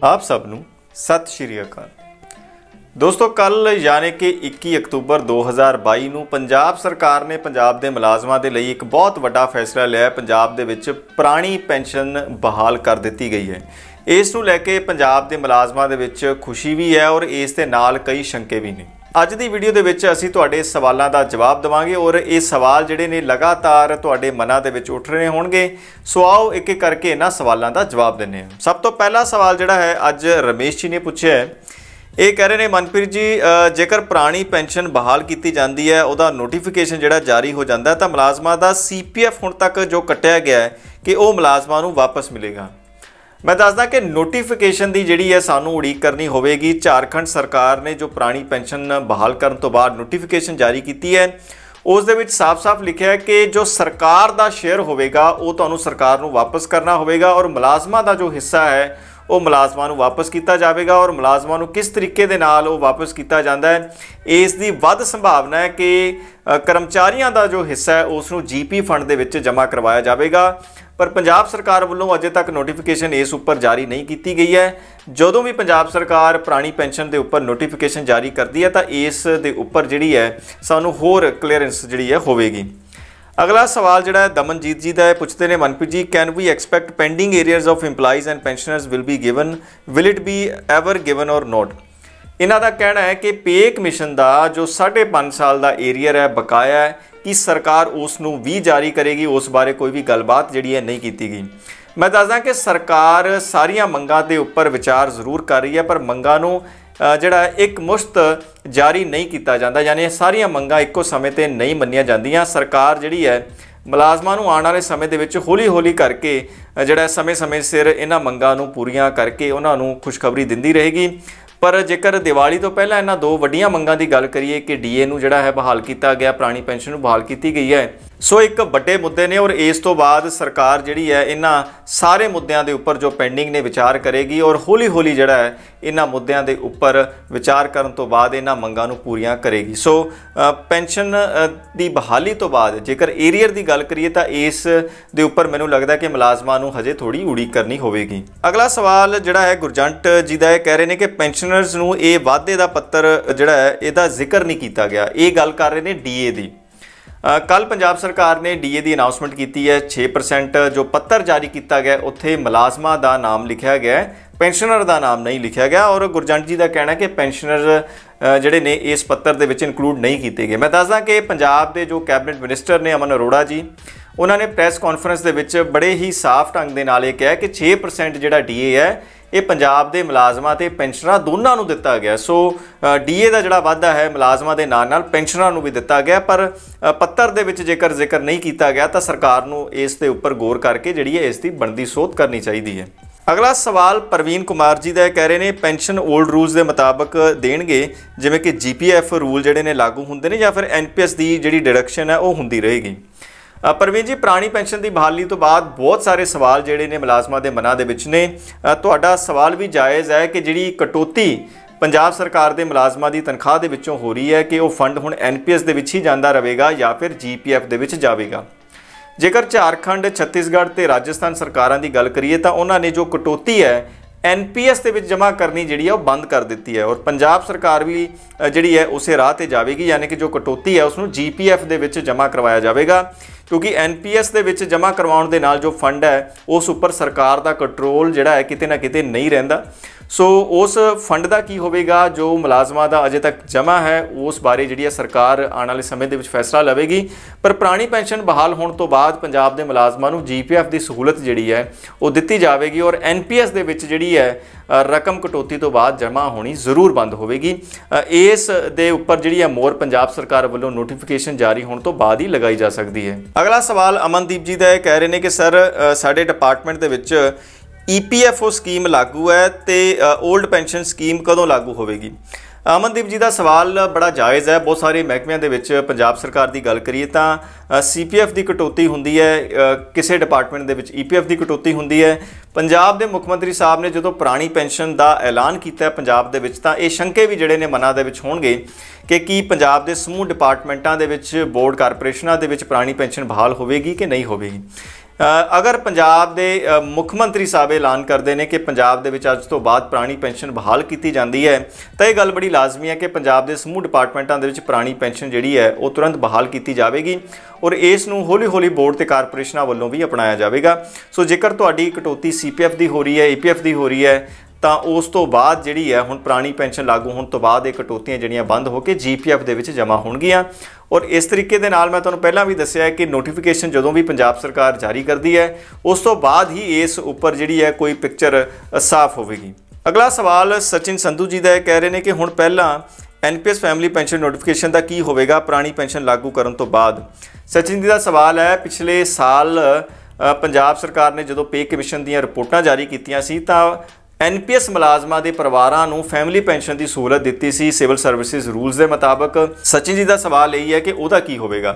आप सबनू सत श्री अकाल। दोस्तों, कल यानी कि 21 अक्तूबर 2022 ਨੂੰ पंजाब सरकार ने पंजाब के मुलाजमां के लिए एक बहुत वड्डा फैसला लिया। पंजाब दे विच पुरानी पेंशन बहाल कर दी गई है। इस नूं लैके पंजाब के मुलाजमां दे विच खुशी भी है और इस दे नाल कई शंके भी ने। अज की वीडियो दे विच असीं तुहाडे सवालों का जवाब देवांगे और ये सवाल जिहड़े ने लगातार तुहाडे मनां दे विच उठ रहे होणगे। सो आओ एक एक करके इन्हां सवालों का जवाब दिंदे हां। सब तो पहला सवाल जिहड़ा है अज रमेश जी ने पूछिआ है। ये कह रहे हैं मनप्रीत जी, जेकर पुरानी पेंशन बहाल की जाती है उहदा नोटिफिकेशन जिहड़ा जारी हो जाता है तो मुलाजमां दा CPF हुण तक जो कट्टिया गया है कि वह मुलाजमां नूं वापस मिलेगा। मैं दसदा कि नोटिफिकेशन की जिहड़ी है सानू उड़ीक करनी होगी। झारखंड सरकार ने जो पुरानी पेंशन बहाल करने तो बाद नोटिफिकेशन जारी की है उस दे विच साफ साफ लिखा है कि जो सरकार का शेयर होगा वो तुहानू सरकार नूं वापस करना होगा और मुलाजमां का जो हिस्सा है वो मुलाजमां नूं वापस किया जाएगा। और मुलाजमां नूं किस तरीके दे नाल वो वापस किया जाता है, इसकी वध संभावना है कि कर्मचारियों का जो हिस्सा है उसनूं GP फंड दे विच जमा करवाया जाएगा। पर पंजाब सरकार वालों अजे तक नोटिफिकेशन इस उपर जारी नहीं की गई है। जदों भी पंजाब सरकार पुरानी पेंशन के उपर नोटिफिकेशन जारी करती है तो इस दे उपर जिहड़ी है सानू होर क्लीयरेंस जिहड़ी है होवेगी। अगला सवाल जिहड़ा है दमनजीत जी का है। पूछते हैं Manpreet ji, can we expect pending arrears of employees and pensioners will be given, will it be ever given और नॉट। इन्हां दा कहना है कि पे कमीशन का जो 5.5 साल का एरियर है बकाया है कि सरकार उसनूं भी जारी करेगी, उस बारे कोई भी गलबात जिहड़ी है नहीं की गई। मैं दसदा कि सरकार सारिया मंगां दे उपर विचार जरूर कर रही है पर मंगां नूं जिहड़ा एक मुश्त जारी नहीं किया जाता, यानी सारिया मंगां एको समय ते नहीं मन्नियां जांदियां। सरकार जिहड़ी है मुलाजमां नूं आने वाले समय दे विच हौली हौली करके जिहड़ा समय समय सिर इन्हां मंगां नूं पूरीआं करके उन्हां नूं खुशखबरी दिंदी रहेगी। पर जेकर दिवाली तो पहला इन्हां दो वड्डियां मंगां की गल करिए कि DA नूं जिहड़ा है बहाल किया गया, पुरानी पेंशन नूं बहाल की गई है, सो एक वड्डे मुद्दे ने। और इस तो बाद सरकार जिहड़ी है इन्हां सारे मुद्दों के उपर जो पेंडिंग ने विचार करेगी और हौली हौली जिहड़ा है इन्हां मुद्दों के उपर विचार करन तो बाद इन्हां मंगां नूं पूरीआं करेगी। सो पेंशन की बहाली तो बाद जेकर एरियर की गल करिए तो इस दे उपर मैनूं लगदा कि मुलाजमां नूं हजे थोड़ी उड़ीक करनी होवेगी। अगला सवाल जिहड़ा है गुरजंट जी का कह रहे हैं कि पेंशनर्स नूं ये वादे का पत्र जिहड़ा है इहदा जिक्र नहीं किया गया। ये गल कर रहे हैं DA की। कल पंजाब सरकार ने DA की अनाउंसमेंट की है। 6% जो पत्र जारी किया गया उत्थे मुलाजमां का नाम लिखा गया है, पेंशनर का नाम नहीं लिखा गया। और गुरजंट जी का कहना है कि पेंशनर जिहड़े ने इस पत्र दे विच इनकलूड नहीं किए गए। मैं दसदा कि पंजाब के जो कैबिनेट मिनिस्टर ने अमन अरोड़ा जी, उन्होंने प्रैस कॉन्फ्रेंस के विच बड़े ही साफ ढंग के नाल कहा कि 6% जिहड़ा DA है ये पंजाब के मुलाजमां ते पेंशनर दोनों नूं दिता गया। सो DA का जिहड़ा वाधा है मुलाजमां दे नाल पेंशनर नूं भी दिता गया। पर पत्र दे विच जेकर जिक्र नहीं किया गया तो सरकार नूं इस दे उपर गौर करके जिहड़ी है इसकी बनती सोध करनी चाहिए है। अगला सवाल प्रवीण कुमार जी का कह रहे हैं पेंशन ओल्ड रूल्स के मुताबिक देणगे, जिवें कि GPF रूल जिहड़े ने लागू हुंदे ने या फिर NPS की जिहड़ी डिडक्शन है वो हुंदी रहेगी। प्रवीण जी, पुरानी पेंशन की बहाली तो बाद बहुत सारे सवाल जिहड़े ने मुलाजमां दे मनां दे विच ने। तुहाडा सवाल भी जायज़ है कि जिहड़ी कटौती पंजाब सरकार के मुलाजमां की तनख्वाह दे विचों हो रही है कि वह फंड हुण NPS दे विच ही जांदा रहेगा या फिर GPF दे विच जावेगा। जेकर झारखंड, छत्तीसगढ़ ते राजस्थान सरकारां की गल करिए तो उन्होंने जो कटौती है NPS के विच जमा करनी जिहड़ी है वो बंद कर दी है। और पंजाब सरकार भी जिहड़ी है उस राह ते जावेगी, यानी कि जो कटौती है उसनूं GPF दे विच जमा करवाया जाएगा क्योंकि NPS दे विच जमा करवाउण दे नाल जो फंड है उस उपर सरकार का कंट्रोल जिहड़ा है किते ना किते नहीं रहिंदा। सो उस फंड का की होवेगा जो मुलाजमां दा अजे तक जमा है उस बारे जिहड़ी है सरकार आने वाले समय दे विच फैसला लवेगी। पर पुरानी पेंशन बहाल होने तो बाद पंजाब के मुलाजमां नूं GPF की सहूलत जिहड़ी है वो दित्ती जाएगी और NPS दे विच जिहड़ी है रकम कटौती तो बाद जमा होनी जरूर बंद होगी। इस दे उपर जिहड़ी है मोहर पंजाब सरकार वालों नोटिफिकेशन जारी होने तो बाद ही लगाई जा सकती है। अगला सवाल अमनदीप जी का कह रहे हैं कि सर साडे डिपार्टमेंट दे विच EPFO स्कीम लागू है तो ओल्ड पेंशन स्कीम कदों लागू होगी। अमनदीप जी का सवाल बड़ा जायज़ है। बहुत सारे महकमिਆਂ ਦੇ ਵਿੱਚ पंजाब सरकार की गल करिए तो CPF की कटौती होंदी है, किसी डिपार्टमेंट के EPF की कटौती होंदी है। पंजाब के मुख मंत्री साहब ने जो पुरानी पेंशन का ऐलान किया पंजाब के विच तां ये शंके भी जिहड़े ने मनां दे विच होणगे कि की पंजाब के समूह डिपार्टमेंटां दे विच बोर्ड कारपोरेशनां दे विच पुरानी पेंशन बहाल होवेगी कि नहीं होवेगी। अगर पंजाब दे मुख मंत्री साहब ऐलान करते हैं कि पंजाब दे विच अज तो बाद पुरानी पेंशन बहाल की जाती है, तो यह गल बड़ी लाजमी है कि पंजाब के समूह डिपार्टमेंटों के पुरानी पेंशन जी है वो तुरंत बहाल की जाएगी और इस हौली हौली बोर्ड ते कारपोरेशनों वालों भी अपनाया जाएगा। सो जेकर तुहाडी कटौती CPF की हो रही है, EPF की हो रही है, तो उस तो बाद जी है हुण पुरानी पेंशन लागू होने तो बाद ये कटौतियां जड़ियाँ बंद होकर GPF के जमा होणगियां। और इस तरीके दे नाल मैं तुहानूं पहलां भी दस्सिया है कि नोटिफिकेशन जदों भी पंजाब सरकार जारी करती है उस तो बाद ही इस उपर जी है कोई पिक्चर साफ होगी। अगला सवाल सचिन संधू जी का कह रहे हैं कि हुण पहलां NPS फैमिली पेंशन नोटिफिकेशन का की होगा पुरानी पेंशन लागू करने तो बाद। सचिन जी का सवाल है, पिछले साल पंजाब सरकार ने जो पे कमीशन दी रिपोर्टां जारी कीतियां सी तां NPS मुलाजमां दे परिवारां नूं फैमिली पेंशन की सहूलत दी सी सिविल सर्विसिज रूल्स के मुताबिक। सचिन जी का सवाल यही है कि उहदा की होगा।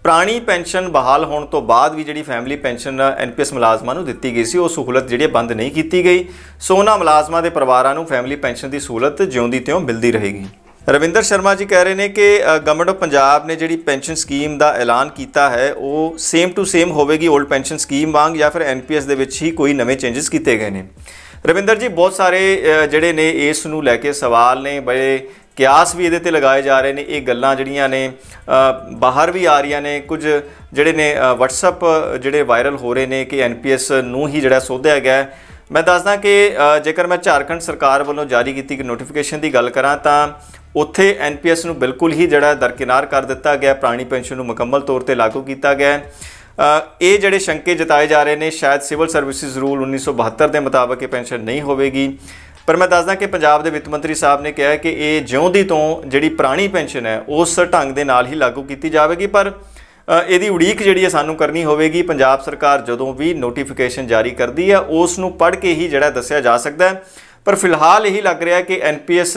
पुरानी पेंशन बहाल होने तो बाद भी जी फैमिली पेंशन NPS मुलाजमां नूं दित्ती गई सी वो सहूलत जी बंद नहीं की गई। सो उन्हां मुलाजमां दे परिवारां नूं फैमिली पेंशन की सहूलत जिउंदी त्यों मिलती रहेगी। रविंदर शर्मा जी कह रहे हैं कि गवर्नमेंट ऑफ पंजाब ने जी पेंशन स्कीम का ऐलान किया है वो सेम टू सेम होगी ओल्ड पेंशन स्कीम वांग या फिर NPS दे विच ही कोई नवे चेंजिस किए गए हैं। रविंदर जी बहुत सारे जिहड़े ने इस नूं लैके सवाल ने, बड़े क्यास भी ये लगाए जा रहे हैं। ये गल्लां जिहड़ियां ने बाहर भी आ रही ने, कुछ जिहड़े ने WhatsApp जिहड़े वायरल हो रहे हैं कि NPS नूं ही जिहड़ा सोधिया गया है। मैं दसदा कि जेकर मैं झारखंड सरकार वालों जारी की नोटिफिकेशन की गल करां तां उत्थे NPS नूं बिल्कुल ही जिहड़ा दरकिनार कर दिता गया, पुरानी पेंशन नूं मुकम्मल तौर पर लागू किया गया है। ये जिहड़े शंके जताए जा रहे हैं शायद सिविल सर्विसिज रूल 1972 के मुताबिक ये पेंशन नहीं होगी, पर मैं दसदा कि पंजाब के वित्त मंत्री साहब ने कहा कि ये जिउंदी तो जिहड़ी पुरानी पेंशन है उस ढंग के नाल ही लागू की जाएगी। पर यदी उड़ीक जिहड़ी सानू करनी होगी। पंजाब सरकार जदों भी नोटिफिकेशन जारी करती है उसनूं पढ़ के ही जिहड़ा दस्सिया जा सकता है। पर फिलहाल यही लग रहा है कि NPS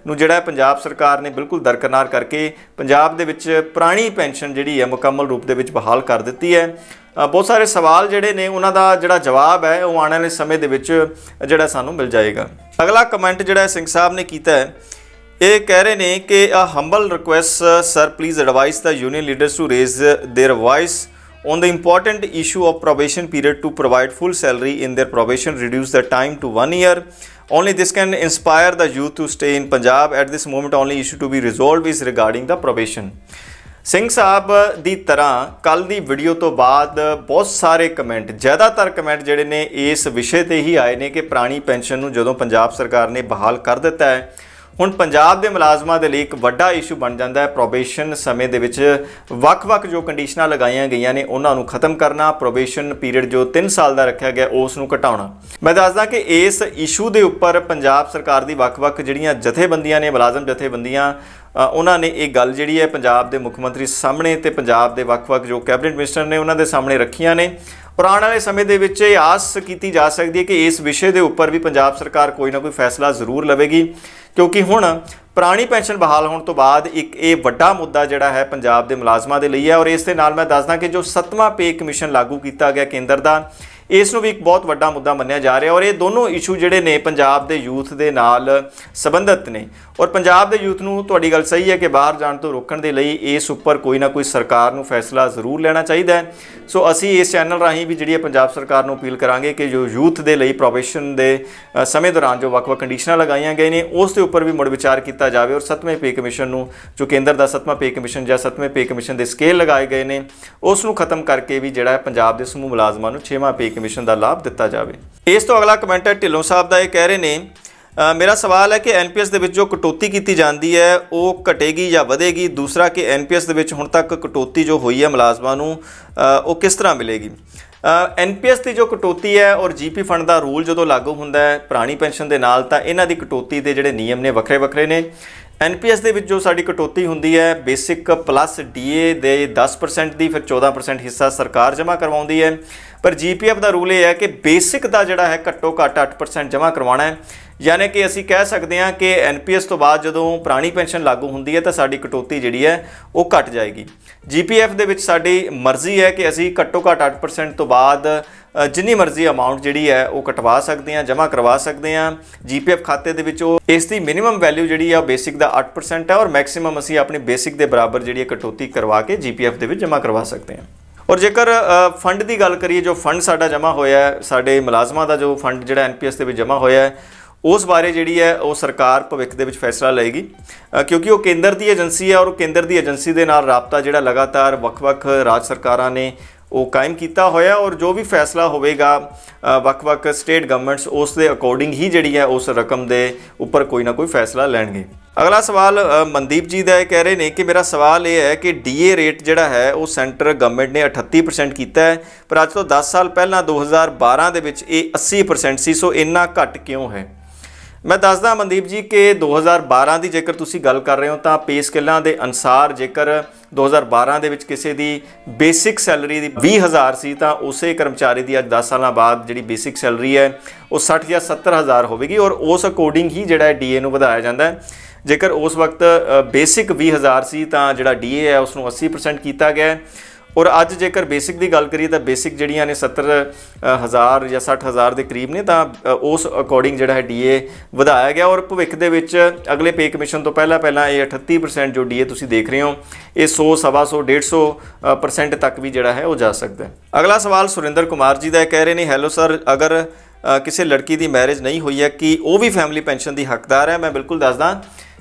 नूं जिहड़ा पंजाब सरकार ने बिल्कुल दरकिनार करके पंजाब दे विच पुरानी पेंशन जिहड़ी है मुकम्मल रूप दे विच बहाल कर दी है। बहुत सारे सवाल जिहड़े ने उन्हां दा जिहड़ा जवाब है वो आने वाले समय दे विच जिहड़ा सानू मिल जाएगा। अगला कमेंट जिहड़ा सिंह साहब ने कीता है, ये कह रहे हैं कि humble request sir please advise the union leaders to raise their voice on the important issue of probation period to provide full salary in their probation, reduce the time to 1 year. Only this can inspire the youth to stay in Punjab. At this moment only issue to be resolved is regarding the probation. Singh Sahib ਦੀ ਤਰ੍ਹਾਂ ਕੱਲ ਦੀ video ਤੋਂ ਬਾਅਦ ਬਹੁਤ ਸਾਰੇ comment, ਜ਼ਿਆਦਾਤਰ comment ਜਿਹੜੇ ਨੇ ਇਸ ਵਿਸ਼ੇ ਤੇ ਹੀ ਆਏ ਨੇ ਕਿ ਪੁਰਾਣੀ ਪੈਨਸ਼ਨ ਨੂੰ ਜਦੋਂ ਪੰਜਾਬ ਸਰਕਾਰ ਨੇ ਬਹਾਲ ਕਰ ਦਿੱਤਾ ਹੈ ਹੁਣ ਪੰਜਾਬ ਦੇ ਮੁਲਾਜ਼ਮਾਂ ਦੇ ਲਈ ਇੱਕ ਵੱਡਾ ਇਸ਼ੂ ਬਣ ਜਾਂਦਾ ਹੈ ਪ੍ਰੋਬੇਸ਼ਨ ਸਮੇਂ ਦੇ ਵਿੱਚ ਵੱਖ-ਵੱਖ ਜੋ ਕੰਡੀਸ਼ਨਾਂ ਲਗਾਈਆਂ ਗਈਆਂ ਨੇ ਉਹਨਾਂ ਨੂੰ ਖਤਮ ਕਰਨਾ, ਪ੍ਰੋਬੇਸ਼ਨ ਪੀਰੀਅਡ ਜੋ 3 ਸਾਲ ਦਾ ਰੱਖਿਆ ਗਿਆ ਉਸ ਨੂੰ ਘਟਾਉਣਾ। ਮੈਂ ਦੱਸਦਾ ਕਿ ਇਸ ਇਸ਼ੂ ਦੇ ਉੱਪਰ ਪੰਜਾਬ ਸਰਕਾਰ ਦੀ ਵੱਖ-ਵੱਖ ਜਿਹੜੀਆਂ ਜਥੇਬੰਦੀਆਂ ਨੇ, ਮੁਲਾਜ਼ਮ ਜਥੇਬੰਦੀਆਂ, ਉਹਨਾਂ ਨੇ ਇਹ ਗੱਲ ਜਿਹੜੀ ਹੈ ਪੰਜਾਬ ਦੇ ਮੁੱਖ ਮੰਤਰੀ ਸਾਹਮਣੇ ਤੇ ਪੰਜਾਬ ਦੇ ਵੱਖ-ਵੱਖ ਜੋ ਕੈਬਨਿਟ ਮਿਨਿਸਟਰ ਨੇ ਉਹਨਾਂ ਦੇ ਸਾਹਮਣੇ ਰੱਖੀਆਂ ਨੇ। और आने वाले समय ਦੇ ਵਿੱਚ ਇਹ ਆਸ ਕੀਤੀ ਜਾ ਸਕਦੀ ਹੈ ਕਿ ਇਸ ਵਿਸ਼ੇ ਦੇ ਉੱਪਰ ਵੀ ਪੰਜਾਬ ਸਰਕਾਰ ਕੋਈ ਨਾ ਕੋਈ ਫੈਸਲਾ ਜ਼ਰੂਰ ਲਵੇਗੀ ਕਿਉਂਕਿ ਹੁਣ ਪੁਰਾਣੀ ਪੈਨਸ਼ਨ ਬਹਾਲ ਹੋਣ ਤੋਂ ਬਾਅਦ ਇੱਕ ਇਹ ਵੱਡਾ ਮੁੱਦਾ ਜਿਹੜਾ ਹੈ ਪੰਜਾਬ ਦੇ ਮੁਲਾਜ਼ਮਾਂ ਦੇ ਲਈ ਹੈ। ਔਰ ਇਸ ਦੇ ਨਾਲ ਮੈਂ ਦੱਸਦਾ ਕਿ ਜੋ 7ਵਾਂ ਪੇ ਕਮਿਸ਼ਨ ਲਾਗੂ ਕੀਤਾ ਗਿਆ ਕੇਂਦਰ ਦਾ ਇਸ ਨੂੰ ਵੀ ਇੱਕ ਬਹੁਤ ਵੱਡਾ ਮੁੱਦਾ ਮੰਨਿਆ ਜਾ ਰਿਹਾ ਔਰ ਇਹ ਦੋਨੋਂ ਇਸ਼ੂ ਜਿਹੜੇ ਨੇ ਪੰਜਾਬ ਦੇ ਯੂਥ ਦੇ ਨਾਲ ਸੰਬੰਧਿਤ ਨੇ ਔਰ ਪੰਜਾਬ ਦੇ ਯੂਥ ਨੂੰ ਤੁਹਾਡੀ ਗੱਲ ਸਹੀ ਹੈ ਕਿ ਬਾਹਰ ਜਾਣ ਤੋਂ ਰੋਕਣ ਦੇ ਲਈ ਇਸ ਉੱਪਰ ਕੋਈ ਨਾ ਕੋਈ ਸਰਕਾਰ ਨੂੰ ਫੈਸਲਾ ਜ਼ਰੂਰ ਲੈਣਾ ਚਾਹੀਦਾ ਹੈ। ਸੋ ਅਸੀਂ ਇਸ ਚੈਨਲ ਰਾਹੀਂ ਵੀ ਜਿਹੜੀ ਪੰਜਾਬ ਸਰਕਾਰ ਨੂੰ ਅਪੀਲ ਕਰਾਂਗੇ ਕਿ ਜੋ ਯੂਥ ਦੇ ਲਈ ਪ੍ਰੋਬੇਸ਼ਨ ਦੇ ਸਮੇਂ ਦੌਰਾਨ ਜੋ ਵੱਖ-ਵੱਖ ਕੰਡੀਸ਼ਨਾਂ ਲਗਾਈਆਂ ਗਏ ਨੇ ਉਸ ਦੇ ਉੱਪਰ ਵੀ ਮੁੜ ਵਿਚਾਰ ਕੀਤਾ ਜਾਵੇ ਔਰ 7ਵੇਂ ਪੇ ਕਮਿਸ਼ਨ ਨੂੰ ਜੋ ਕੇਂਦਰ ਦਾ 7ਵਾਂ ਪੇ ਕਮਿਸ਼ਨ ਜਾਂ 7ਵੇਂ ਪੇ ਕਮਿਸ਼ਨ ਦੇ ਸਕੇਲ ਲਗਾਏ ਗਏ ਨੇ ਉਸ ਨੂੰ ਖਤਮ ਕਰਕੇ ਵੀ ਜਿਹੜਾ ਪੰਜਾਬ ਦੇ ਸਮੂਹ ਮੁਲਾਜ਼ਮਾਂ ਨੂੰ 6ਵਾਂ ਪੇ ਕਮਿਸ਼ਨ ਦਾ ਲਾਭ ਦਿੱਤਾ ਜਾਵੇ। ਇਸ ਤੋਂ ਅਗਲਾ ਕਮੈਂਟ ਹੈ ਢਿੱਲੋਂ ਸਾਹਿਬ ਦਾ, ਇਹ ਕਹਿ ਰਹੇ ਨੇ मेरा सवाल है कि NPS ਦੇ ਵਿੱਚ ਜੋ ਕਟੌਤੀ ਕੀਤੀ ਜਾਂਦੀ ਹੈ ਉਹ ਘਟੇਗੀ ਜਾਂ ਵਧੇਗੀ। ਦੂਸਰਾ ਕਿ NPS ਦੇ ਵਿੱਚ ਹੁਣ ਤੱਕ ਕਟੌਤੀ ਜੋ ਹੋਈ ਹੈ ਮੁਲਾਜ਼ਮਾਂ ਨੂੰ ਉਹ ਕਿਸ ਤਰ੍ਹਾਂ ਮਿਲੇਗੀ। NPS ਦੀ ਜੋ ਕਟੌਤੀ ਹੈ ਔਰ GP ਫੰਡ ਦਾ ਰੂਲ ਜਦੋਂ ਲਾਗੂ ਹੁੰਦਾ ਹੈ ਪੁਰਾਣੀ ਪੈਨਸ਼ਨ ਦੇ ਨਾਲ ਤਾਂ ਇਹਨਾਂ ਦੀ ਕਟੌਤੀ ਦੇ ਜਿਹੜੇ ਨਿਯਮ ਨੇ ਵੱਖਰੇ ਵੱਖਰੇ ਨੇ। NPS ਦੇ ਵਿੱਚ ਜੋ ਸਾਡੀ ਕਟੌਤੀ ਹੁੰਦੀ ਹੈ ਬੇਸਿਕ ਪਲੱਸ DA ਦੇ 10% ਦੀ ਫਿਰ 14% ਹਿੱਸਾ ਸਰਕਾਰ ਜਮ੍ਹਾਂ ਕਰਵਾਉਂਦੀ ਹੈ। ਪਰ GPF ਦਾ ਰੂਲ ਇਹ ਹੈ ਕਿ ਬੇਸਿਕ ਦਾ ਜਿਹੜਾ ਹੈ ਘੱਟੋ ਘੱਟ 8% ਜਮ੍ਹਾਂ ਕਰਵਾਉਣਾ ਹੈ। यानी कि असी कह सकते हैं कि NPS तो बाद जो पुरानी पेंशन लागू होंदी है तो साड़ी कटौती जिहड़ी है वो घट जाएगी। GPF दे विच साड़ी मर्जी है कि असी घट्टो घट 8% तो बाद जिन्नी मर्जी अमाउंट जिहड़ी है वो कटवा सकते हैं, जमा करवा सकते हैं। GPF खाते दे विच इसकी मिनिमम वैल्यू जिहड़ी है बेसिक का 8% है और मैक्सीमम असी अपनी बेसिक के बराबर जिहड़ी कटौती करवा के GPF दे विच जमा करवा सकते हैं। और जेकर फंड की गल करिए, जो फंड साडा जमा होया है, साडे मुलाजमां दा जो फंड जिहड़ा NPS दे विच जमा होया है, उस बारे जिहड़ी है वो सरकार भविख दे विच फैसला लएगी, क्योंकि वो केंद्र की एजेंसी है और केंद्र की एजेंसी दे नाल राबता जिहड़ा लगातार वख-वख राज सरकारां ने वो कायम किया होया, और जो भी फैसला होवेगा वख-वख स्टेट गवर्नमेंट्स उस दे अकॉर्डिंग ही जिहड़ी है उस रकम दे उपर कोई ना कोई फैसला लैणगे। अगला सवाल मनदीप जी का कह रहे हैं कि मेरा सवाल ये है कि DA रेट जिहड़ा है वो सेंटर गवर्नमेंट ने 38% किया है, पर अज तो 10 साल पहला 2012 दे विच ये 80% सी, सो इन्ना घट क्यों है? मैं दसदा मनदीप जी कि 2012 की जेकर तुसी गल कर रहे हो तो पे स्केलों के अनुसार जेकर 2012 दे विच किसी की बेसिक सैलरी दी 20,000 सी, तो उस कर्मचारी की अज 10 साल बाद जी बेसिक सैलरी है वो 60 या 70,000 होगी, और उस अकॉर्डिंग ही जो DA नूं वधाया जाता है। जेकर उस वक्त बेसिक 20,000 सी तो जिहड़ा DA है उसनूं 80% किया गया है, और अज जेकर बेसिक की गल करिए तो बेसिक जिहड़ियां ने 70,000 या 60,000 के करीब ने, तो उस अकॉर्डिंग जिहड़ा है DA वधाया गया, और भविख दे विच अगले पे कमीशन तो पहला ये 38% जो DA तुसीं देख रहे हो ये 100, 125, 150% तक भी जिहड़ा है वो जा सकता है। अगला सवाल सुरिंदर कुमार जी का कह रहे हैं, हैलो सर, अगर किसी लड़की की मैरिज नहीं हुई है कि वो भी फैमिली पेंशन की हकदार है? मैं बिल्कुल दसदा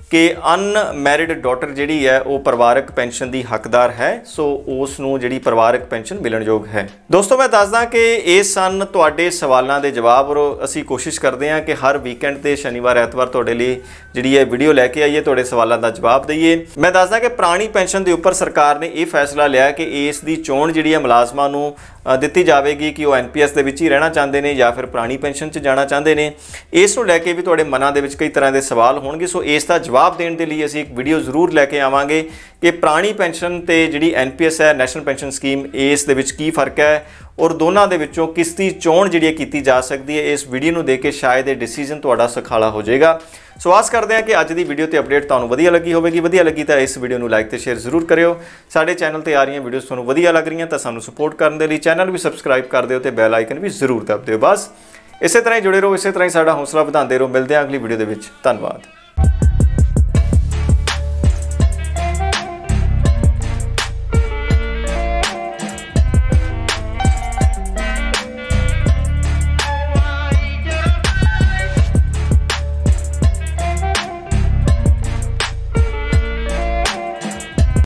कि अनमैरिड डॉटर जिहड़ी है वो परिवारक पेंशन की हकदार है, सो उसनूं जिहड़ी परिवारक पेंशन मिलणयोग है। दोस्तों मैं दसदा कि ये सन तुहाडे सवालों के जवाब, और असी कोशिश करते हैं कि हर वीकेंड ते शनिवार ऐतवार तुहाडे लई जिहड़ी है वीडियो लैके आइए, तुहाडे सवालों का जवाब दईए। मैं दसदा कि पुरानी पेंशन के उपर सरकार ने यह फैसला लिया कि इसकी चोण जिहड़ी है मुलाजमां नूं दित्ती जाएगी कि वो NPS दे विच ही रहना चाहते हैं या फिर पुरानी पेंशन च जाना चाहते हैं। इस नूं लैके भी तुहाडे मनां दे विच कई तरह के सवाल होणगे, सो इसका जवाब देने के लिए असीं एक वीडियो जरूर लैके आवांगे कि पुरानी पेंशन ते जिहड़ी NPS है नैशनल पेंशन स्कीम, इस दे विच की फर्क है और दोनों दे विचों किस दी चोण जिहड़ी की जा सकती है। इस वीडियो नूं देख के शायद ये डिसीजन तुहाडा सुखाला हो जाएगा। सो आस करते हैं कि अज की वीडियो ते अपडेट तुहानूं वधिया लगी होगी। वधिया लगी तो इस वीडियो नूं लाइक ते शेयर जरूर करियो। साडे चैनल ते आ रही वीडियोस तुहानूं वधिया लग रही तो सानूं सपोर्ट करने के लिए चैनल भी सबसक्राइब कर दिओ ते बैल आइकन भी जरूर दब दिओ। बस इस तरह ही जुड़े रहो, इस तरह ही साडा हौसला वधांदे रहो। मिलते हैं अगली वीडियो दे विच। धन्नवाद।